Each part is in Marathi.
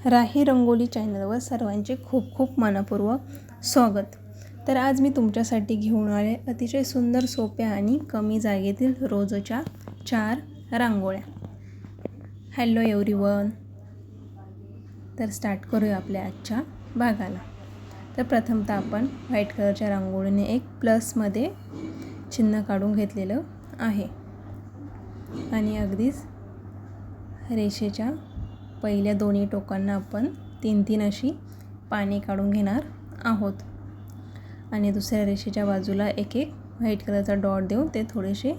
राही रंगोली चॅनलवर सर्वांचे खूप खूप मनपूर्वक स्वागत. तर आज मी तुमच्यासाठी घेऊन आले अतिशय सुंदर, सोप्या आणि कमी जागेतील रोजच्या 4 रांगोळ्या. Hello everyone. तर स्टार्ट करूया आपल्या आजच्या भागाला. तर प्रथमतः आपण व्हाईट कलरच्या रांगोळीने एक प्लसमध्ये चिन्ह काढून घेतलेलं आहे आणि अगदीच रेषेच्या पहिल्या दोन्ही टोकांना आपण 3-3 अशी पाने काढून घेणार आहोत आणि दुसऱ्या रेषेच्या बाजूला एक व्हाईट कलरचा डॉट देऊन ते थोडेसे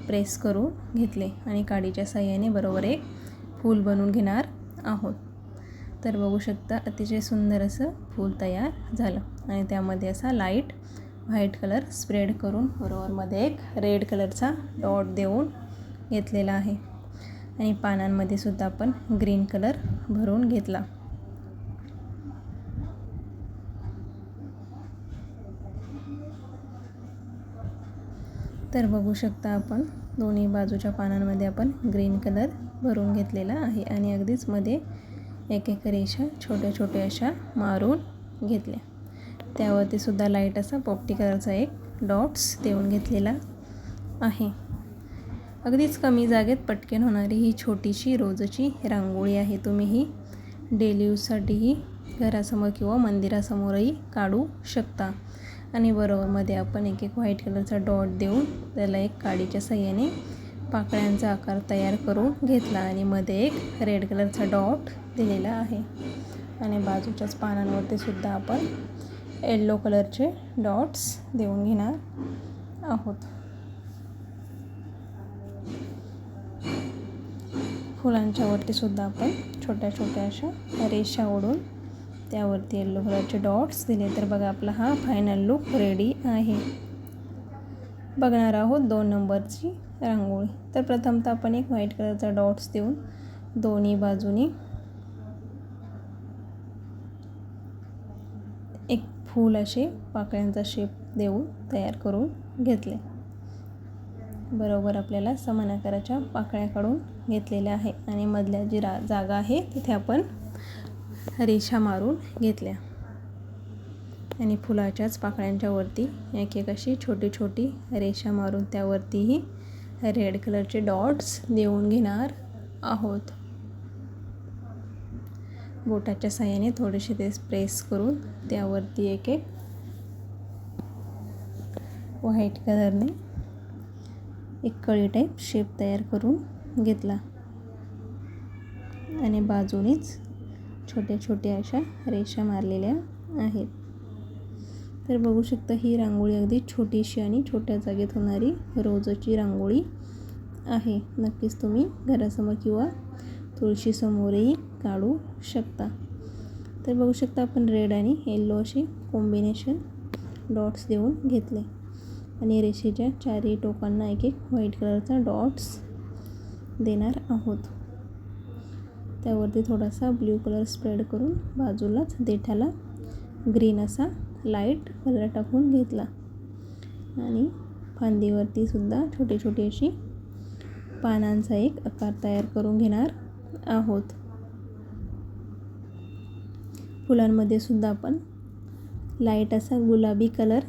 प्रेस करून घेतले आणि काडीच्या साहाय्याने बरोबर एक फूल बनवून घेणार आहोत. तर बघू शकता अतिशय सुंदर असं फूल तयार झालं आणि त्यामध्ये असा लाईट व्हाईट कलर स्प्रेड करून बरोबरमध्ये एक रेड कलरचा डॉट देऊन घेतलेला आहे आणि पानांमध्ये सुद्धा आपण ग्रीन कलर भरून घेतला. तर बघू शकता आपण दोन्ही बाजूच्या पानांमध्ये आपण ग्रीन कलर भरून घेतलेला आहे आणि अगदीच मध्ये एक रेषा छोट्या छोट्या अशा मारून घेतल्या. त्यावरती सुद्धा लाईट असा पोपटी कलरचा एक डॉट्स देऊन घेतलेला आहे. अगदीच कमी जागेत पटकन होणारी ही छोटीशी रोजची रांगोळी आहे. तुम्ही ही डेली यूजसाठीही घरासमोर किंवा मंदिरासमोरही काढू शकता आणि बरोबरमध्ये आपण एक व्हाईट कलरचा डॉट देऊन त्याला एक काडीच्या साहाय्याने पाकळ्यांचा आकार तयार करून घेतला आणि मध्ये एक रेड कलरचा डॉट दिलेला आहे आणि बाजूच्याच पानांवरती सुद्धा आपण येलो कलरचे डॉट्स देऊन घेणार आहोत. फुलांच्या वरती सुद्धा आपण छोट्या छोट्या अशा रेषा ओढून त्यावरती येलो कलरचे डॉट्स दिले. तर बघा आपला हा फायनल लुक रेडी आहे. बघणार आहोत 2 नंबरची रांगोळी. तर प्रथमतः आपण एक व्हाईट कलरचा डॉट्स देऊन दोन्ही बाजूनी एक फूल असे पाकळ्यांचा शेप देऊन तयार करून घेतले. बरोबर आपल्याला समान आकाराच्या पाकळ्या काढून घेतलेल्या आहे आणि मधल्या जी जागा आहे तिथे आपण रेषा मारून घेतल्या आणि फुलाच्याच पाकळ्यांच्या वरती एक अशी छोटी छोटी रेषा मारून त्यावरतीही रेड कलरचे डॉट्स देऊन घेणार आहोत. बोटाच्या साहाय्याने थोडेसे ते प्रेस करून त्यावरती एक व्हाईट कलरने एक कळी टाईप शेप तयार करून घेतला आणि बाजूनीच छोट्या छोट्या अशा रेषा मारलेल्या आहेत. तर बघू शकता ही रांगोळी अगदी छोटीशी आणि छोट्या जागेत होणारी रोजची रांगोळी आहे. नक्कीच तुम्ही घरासमोर किंवा तुळशीसमोरही काढू शकता. तर बघू शकता आपण रेड आणि येलो अशी कॉम्बिनेशन डॉट्स देऊन घेतले आणि रेषेच्या चारही टोकांना एक व्हाईट कलरचा डॉट्स देणार आहोत. त्यावरती थोडासा ब्ल्यू कलर स्प्रेड करून बाजूलाच देठाला ग्रीन असा लाईट कलर टाकून घेतला आणि फांदीवरती सुद्धा छोटी छोटी अशी पानांचा एक आकार तयार करून घेणार आहोत. फुलांमध्ये सुद्धा आपण लाईट असा गुलाबी कलर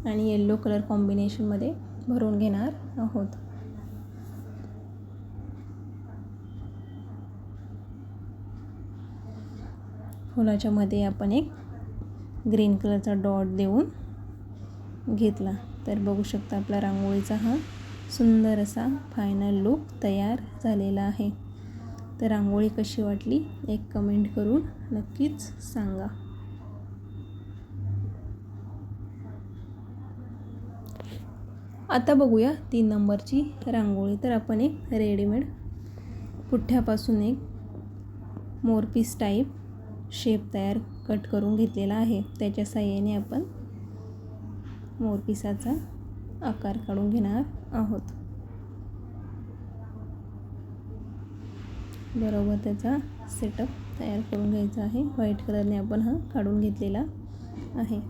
आणि येलो कलर कॉम्बिनेशनमध्ये भरून घेणार आहोत. फुलाच्या मध्ये आपण एक ग्रीन कलरचा डॉट देऊन घेतला. तर बघू शकता आपला रांगोळीचा हा सुंदर असा फायनल लुक तयार झालेला आहे. तर रांगोळी कशी वाटली एक कमेंट करून नक्कीच सांगा. आता बघूया 3 नंबरची रांगोळी. तर आपण एक रेडीमेड पुठ्ठ्यापासून एक मोरपीस टाईप शेप तयार कट करून घेतलेला आहे. त्याच्या साहाय्याने आपण मोरपिसाचा आकार काढून घेणार आहोत. बरोबर त्याचा सेटअप तयार करून घ्यायचा आहे. व्हाईट कलरने आपण हा काढून घेतलेला आहे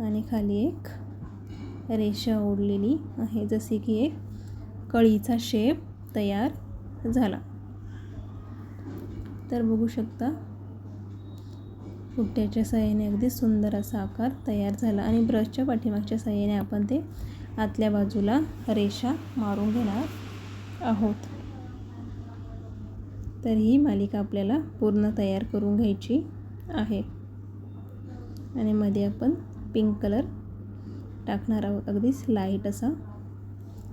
आणि खाली एक रेषा ओढलेली आहे जसे की एक कळीचा शेप तयार झाला. तर बघू शकता पुट्ट्याच्या साहाय्याने अगदी सुंदर असा आकार तयार झाला आणि ब्रशच्या पाठीमागच्या साहाय्याने आपण ते आतल्या बाजूला रेषा मारून घेणार आहोत. तर ही मालिका आपल्याला पूर्ण तयार करून घ्यायची आहे आणि मध्ये आपण पिंक कलर टाकणार आहोत. अगदीच लाईट असा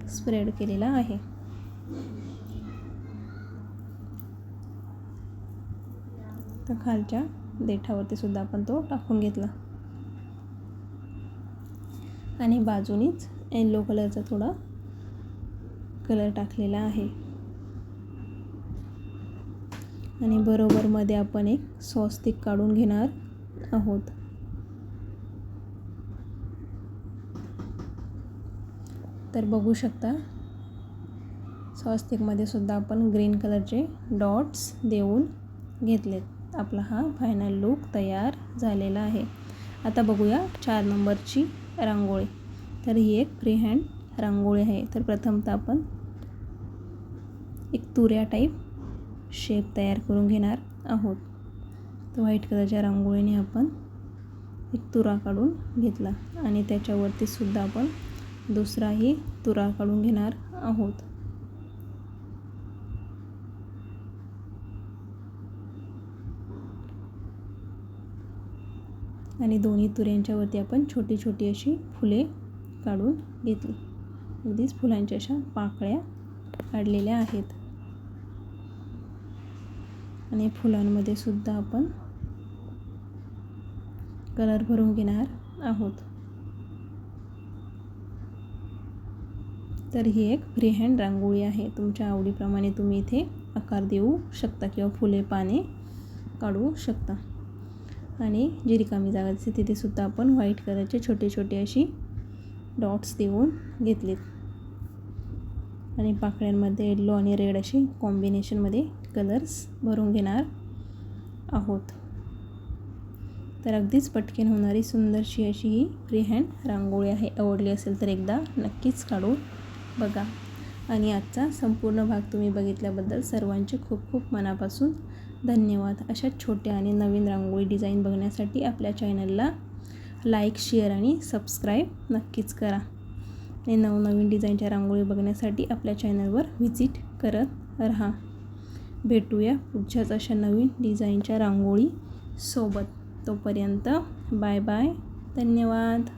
स्प्रेड केलेला आहे. तर खालच्या देठावरती सुद्धा आपण तो टाकून घेतला आणि बाजूनीच येलो कलरचा थोडा कलर टाकलेला आहे आणि बरोबर मध्ये आपण एक स्वस्तिक काढून घेणार आहोत. तर बघू शकता स्वस्तिकमध्ये सुद्धा आपण ग्रीन कलरचे डॉट्स देऊन घेतलेत. आपला हा फायनल लूक तयार झालेला आहे. आता बघूया 4 नंबरची रांगोळी. तर ही एक फ्री हँड रांगोळी आहे. तर प्रथमतः आपण एक तुऱ्या टाईप शेप तयार करून घेणार आहोत. तर व्हाईट कलरच्या रांगोळीने आपण एक तुरा काढून घेतला आणि त्याच्यावरती सुद्धा आपण दुसराही तुरा काढून घेणार आहोत. आणि दोन्ही तुऱ्यांच्या वरती आपण छोटी छोटी अशी फुले काढून घेतली. अगदीच फुलांच्या अशा पाकळ्या काढलेल्या आहेत आणि फुलांमध्ये सुद्धा आपण कलर भरून घेणार आहोत. तर ही एक फ्री हँड रांगोळी आहे. तुमच्या आवडीप्रमाणे तुम्ही इथे आकार देऊ शकता किंवा फुले पाने काढू शकता. आणि जी रिकामी जागा दिसते तिथे सुद्धा आपण व्हाईट कलरचे छोटे छोटे अशी डॉट्स देऊन घेतलेत आणि पाकळ्यांमध्ये येलो आणि रेड अशी कॉम्बिनेशनमध्ये कलर्स भरून घेणार आहोत. तर अगदीच पटकन होणारी सुंदरशी अशी ही फ्री हँड रांगोळी आहे. आवडली असेल तर एकदा नक्कीच काढून बघा. आणि आजचा संपूर्ण भाग तुम्ही बघितल्याबद्दल सर्वांचे खूप खूप मनापासून धन्यवाद. अशा छोट्या आणि नवीन रांगोळी डिझाईन बघण्यासाठी आपल्या चॅनलला लाईक, शेअर आणि सबस्क्राईब नक्कीच करा. आणि नवनवीन डिझाईनच्या रांगोळी बघण्यासाठी आपल्या चॅनलवर व्हिजिट करत राहा. भेटूया पुढच्याच अशा नवीन डिझाईनच्या रांगोळी सोबत. तोपर्यंत बाय बाय. धन्यवाद.